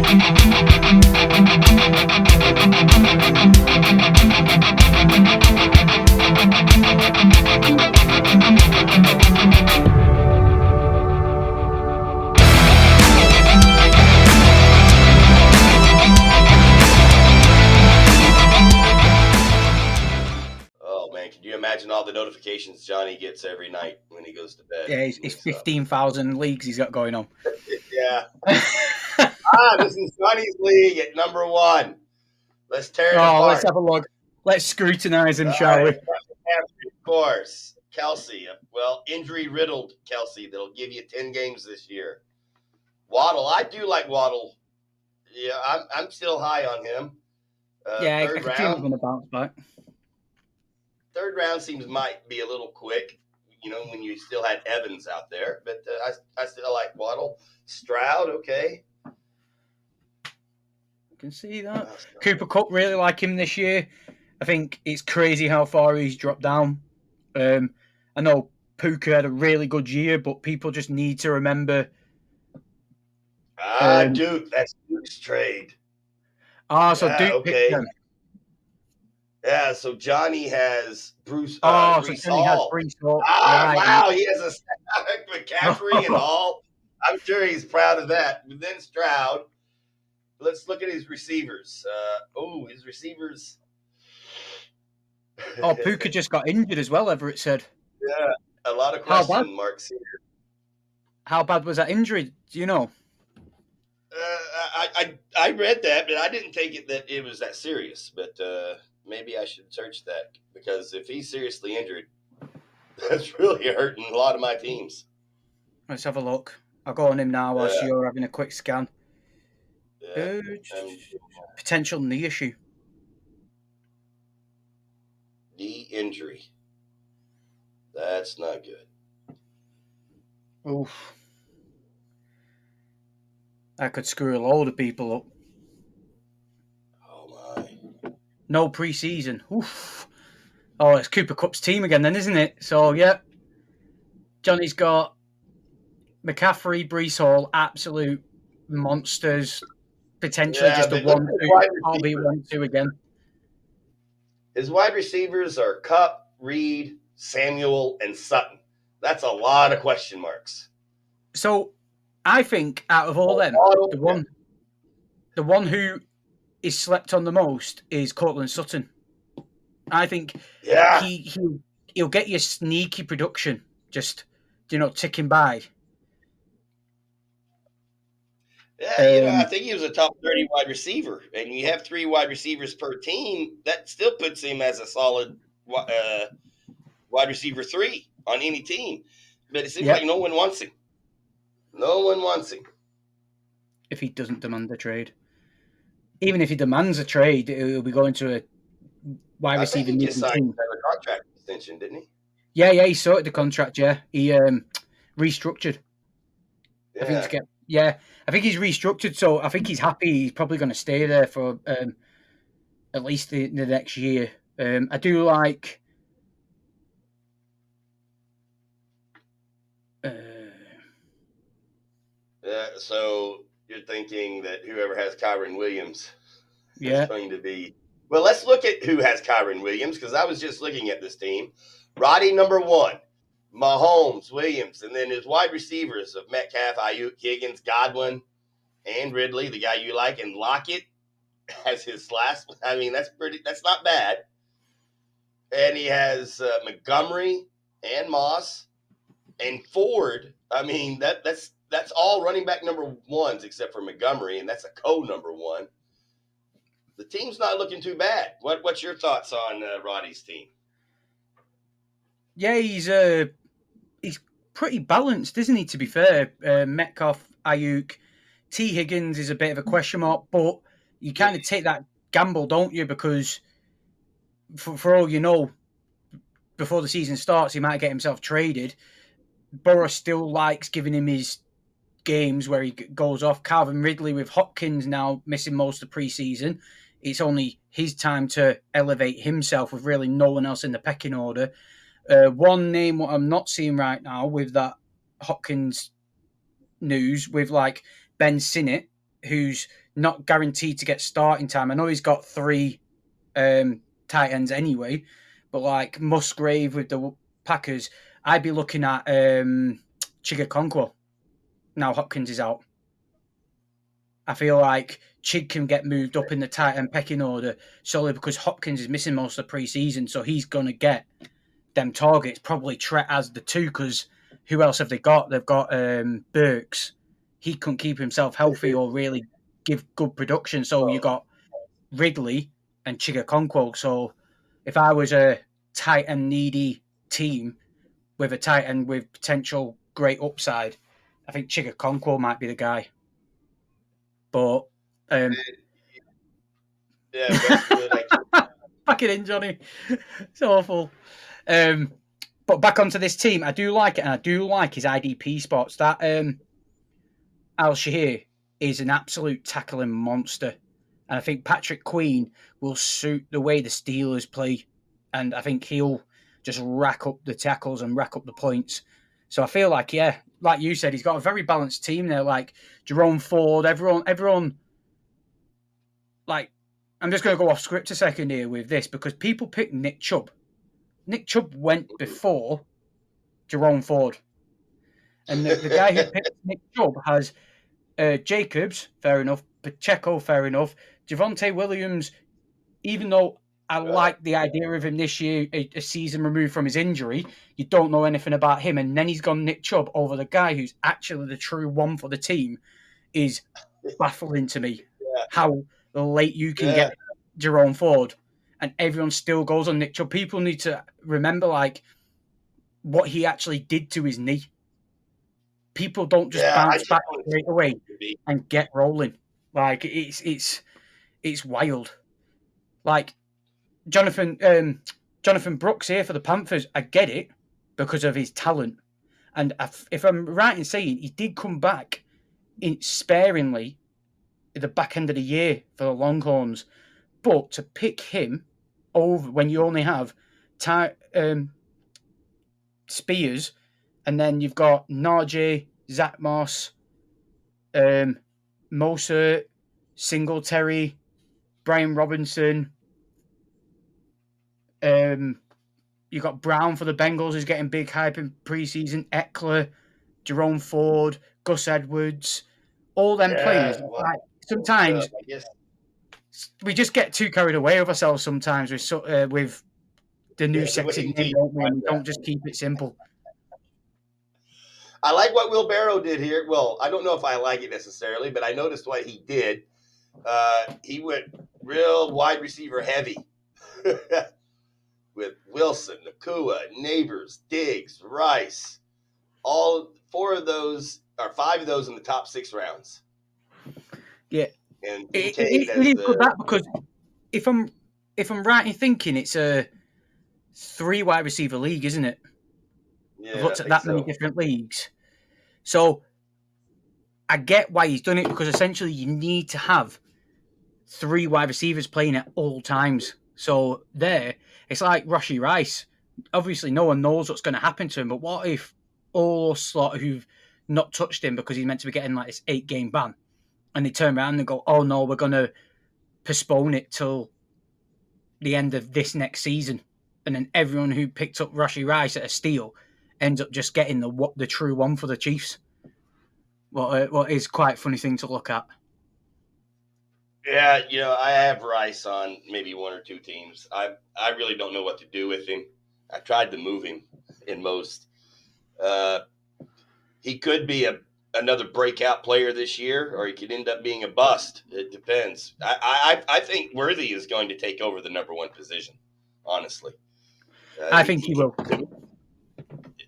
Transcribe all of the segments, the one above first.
Oh man, can you imagine all the notifications Johnny gets every night when he goes to bed? Yeah, it's 15,000 leagues he's got going on. Yeah. This is Johnny's league at number 1. Let's tear it apart. Let's have a look. Let's scrutinize him, shall we? Of course. Kelsey. Well, injury-riddled Kelsey that'll give you 10 games this year. Waddle. I do like Waddle. Yeah, I'm still high on him. I could see him going to bounce back. Third round might be a little quick, when you still had Evans out there. But I still like Waddle. Stroud, okay. I can see that. Cooper Kupp, really like him this year. I think it's crazy how far he's dropped down. I know Puka had a really good year, but people just need to remember. Duke, that's Duke's trade. So Duke picked him. Yeah, so Johnny has Bruce. So Johnny has Brees Hall. Right. Wow, he has a McCaffrey and all. I'm sure he's proud of that. But then Stroud. Let's look at his receivers. His receivers. Puka just got injured as well, Everett said. Yeah, a lot of question marks here. How bad was that injury? Do you know? I read that, but I didn't take it that it was that serious. But maybe I should search that, because if he's seriously injured, that's really hurting a lot of my teams. Let's have a look. I'll go on him now whilst you're having a quick scan. Potential knee issue. Knee injury. That's not good. Oof. That could screw a load of people up. Oh my. No preseason. Oof. Oh, it's Cooper Kupp's team again then, isn't it? So, yeah. Johnny's got McCaffrey, Brees Hall, absolute monsters. Potentially just a 1-2. I'll be 1-2 again. His wide receivers are Kupp, Reed, Samuel, and Sutton. That's a lot of question marks. So, I think out of all them, the one who is slept on the most is Courtland Sutton. I think he'll get you sneaky production, just ticking by. Yeah, I think he was a top 30 wide receiver, and you have 3 wide receivers per team. That still puts him as a solid wide receiver 3 on any team. But it seems like no one wants him. No one wants him. If he doesn't demand a trade. Even if he demands a trade, he'll be going to a wide receiver team. He just signed a contract extension, didn't he? Yeah, he sorted the contract, He restructured. Yeah. I think he's restructured, so I think he's happy. He's probably going to stay there for at least the next year. I do like... so you're thinking that whoever has Kyren Williams is going to be... Well, let's look at who has Kyren Williams, because I was just looking at this team. Roddy, number 1. Mahomes, Williams, and then his wide receivers of Metcalf, Ayuk, Higgins, Godwin, and Ridley, the guy you like, and Lockett as his last. I mean, that's not bad. And he has Montgomery and Moss and Ford. I mean, that's all running back number 1s except for Montgomery, and that's a co-number 1. The team's not looking too bad. What's your thoughts on Roddy's team? Yeah, he's pretty balanced, isn't he, to be fair? Metcalf, Ayuk, T. Higgins is a bit of a question mark, but you kind of take that gamble, don't you? Because for all you know, before the season starts, he might get himself traded. Burrow still likes giving him his games where he goes off. Calvin Ridley with Hopkins now missing most of preseason. It's only his time to elevate himself with really no one else in the pecking order. One name what I'm not seeing right now with that Hopkins news with like Ben Sinnott who's not guaranteed to get starting time. I know he's got 3 tight ends anyway, but like Musgrave with the Packers, I'd be looking at Chigakonkwo. Now Hopkins is out. I feel like Chig can get moved up in the tight end pecking order solely because Hopkins is missing most of the preseason, so he's going to get them targets. Probably Tret as the 2 because who else have they got? They've got Burks. He couldn't keep himself healthy or really give good production, so you got Ridley and Chigakonkwo. So if I was a tight end needy team with a tight end with potential great upside, I think Chigakonkwo might be the guy. But back it in, Johnny. It's awful. But back onto this team, I do like it, and I do like his IDP spots. That Al-Shahir is an absolute tackling monster. And I think Patrick Queen will suit the way the Steelers play. And I think he'll just rack up the tackles and rack up the points. So I feel like, yeah, like you said, he's got a very balanced team there. Like Jerome Ford, everyone. Like, I'm just going to go off script a second here with this because people pick Nick Chubb. Nick Chubb went before Jerome Ford. And the guy who picked Nick Chubb has Jacobs, fair enough. Pacheco, fair enough. Javonte Williams, even though I like the idea of him this year, a season removed from his injury, you don't know anything about him. And then he's gone Nick Chubb over the guy who's actually the true one for the team is baffling to me. Yeah. How late you can get Jerome Ford and everyone still goes on Nick Chubb. People need to remember like what he actually did to his knee. People don't just bounce back straight away and get rolling. Like it's wild. Like Jonathan Brooks here for the Panthers, I get it because of his talent. And if I'm right in saying he did come back sparingly at the back end of the year for the Longhorns, but to pick him over when you only have Spears, and then you've got Najee, Zach Moss, Mostert, Singletary, Brian Robinson. You got Brown for the Bengals, who's getting big hype in preseason. Eckler, Jerome Ford, Gus Edwards, all them players. Well, like, sometimes we just get too carried away with ourselves. Sometimes with the new sexy name, don't we? And we don't just keep it simple. I like what Will Barrow did here. Well, I don't know if I like it necessarily, but I noticed what he did. He went real wide receiver heavy with Wilson, Nakua, Neighbors, Diggs, Rice. All 4 of those or 5 of those in the top 6 rounds. Yeah, and it is good that because if I'm right in thinking, it's a 3 wide receiver league, isn't it? Yeah, I've looked at that many different leagues. So I get why he's done it because essentially you need to have 3 wide receivers playing at all times. So it's like Rashee Rice. Obviously, no one knows what's going to happen to him, but what if all slot who've not touched him because he's meant to be getting like this 8-game ban, and they turn around and go, oh no, we're going to postpone it till the end of this next season. And then everyone who picked up Rashee Rice at a steal ends up just getting the true one for the Chiefs. What is quite a funny thing to look at. Yeah, I have Rice on maybe 1 or 2 teams. I really don't know what to do with him. I tried to move him in most. He could be another breakout player this year, or he could end up being a bust. It depends. I think Worthy is going to take over the number 1 position, honestly. I think he will.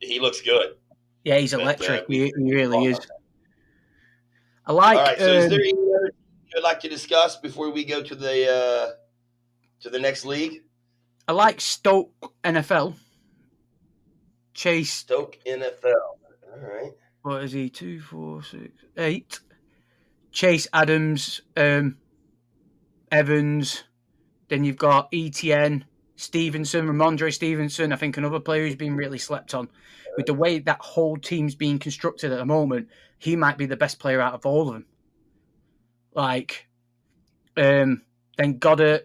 He looks good. Yeah, he's electric. He really is. I like. All right, so is there any other you'd like to discuss before we go to the next league? I like Stoke NFL. Chase. Stoke NFL. All right. What is he? 2, 4, 6, 8. Chase Adams, Evans. Then you've got ETN, Stevenson, Ramondre Stevenson. I think another player who's been really slept on. With the way that whole team's being constructed at the moment, he might be the best player out of all of them. Like, then Goddard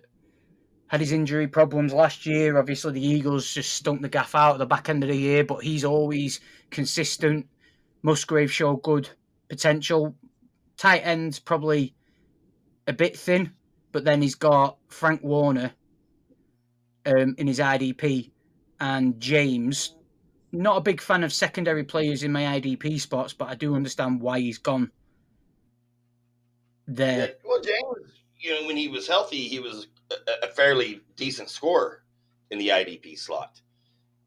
had his injury problems last year. Obviously, the Eagles just stunk the gaff out at the back end of the year, but he's always consistent. Musgrave showed good potential. Tight end's probably a bit thin, but then he's got Frank Warner in his IDP and James. Not a big fan of secondary players in my IDP spots, but I do understand why he's gone there. Yeah, well, James, when he was healthy, he was a fairly decent scorer in the IDP slot.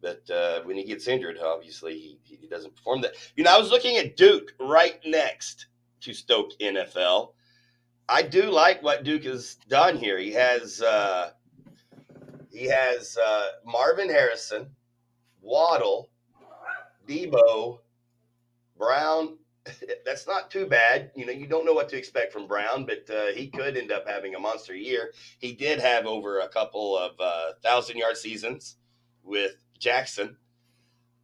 But when he gets injured, obviously he doesn't perform that. I was looking at Duke right next to Stoke NFL. I do like what Duke has done here. He has Marvin Harrison, Waddle, Debo, Brown. That's not too bad. You don't know what to expect from Brown, but he could end up having a monster year. He did have over a couple of 1,000-yard seasons with Jackson.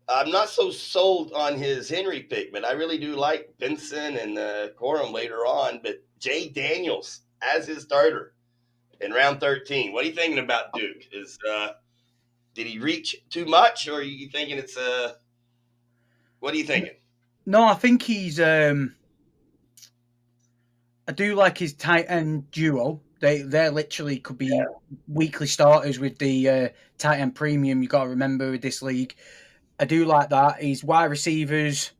I'm not so sold on his Henry pick, but I really do like Benson and Corum later on. But Jay Daniels as his starter in round 13. What are you thinking about Duke? Did he reach too much, or are you thinking it's what are you thinking? No, I think he's. I do like his tight end duo. They literally could be weekly starters with the tight end premium. You got to remember with this league. I do like that. He's wide receivers.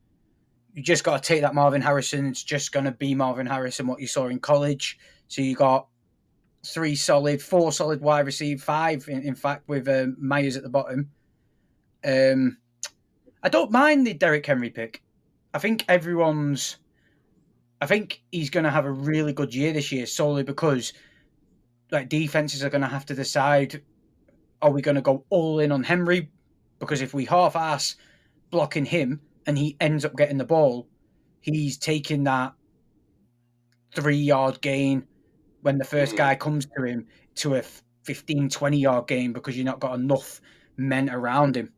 You just got to take that Marvin Harrison. It's just going to be Marvin Harrison, what you saw in college. So you got 4 solid wide receiver, 5, in fact, with Myers at the bottom. I don't mind the Derrick Henry pick. I think he's going to have a really good year this year, solely because defenses are going to have to decide, are we going to go all in on Henry? Because if we half-ass blocking him and he ends up getting the ball, he's taking that 3-yard gain when the first guy comes to him to a 15, 20-yard gain because you've not got enough men around him.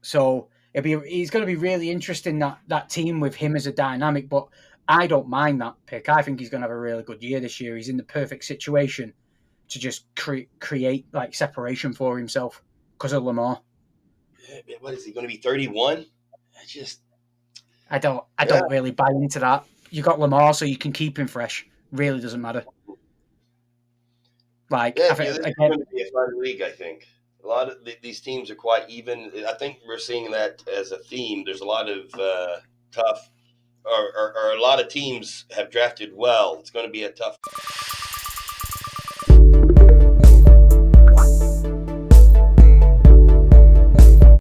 So he's going to be really interesting, that team with him as a dynamic, but I don't mind that pick. I think he's going to have a really good year this year. He's in the perfect situation to just create separation for himself because of Lamar. What is he going to be, 31? I don't really buy into that. You got Lamar, so you can keep him fresh. Really doesn't matter. This is going to be a fun league, I think. A lot of these teams are quite even. I think we're seeing that as a theme. There's a lot of tough, or a lot of teams have drafted well. It's going to be a tough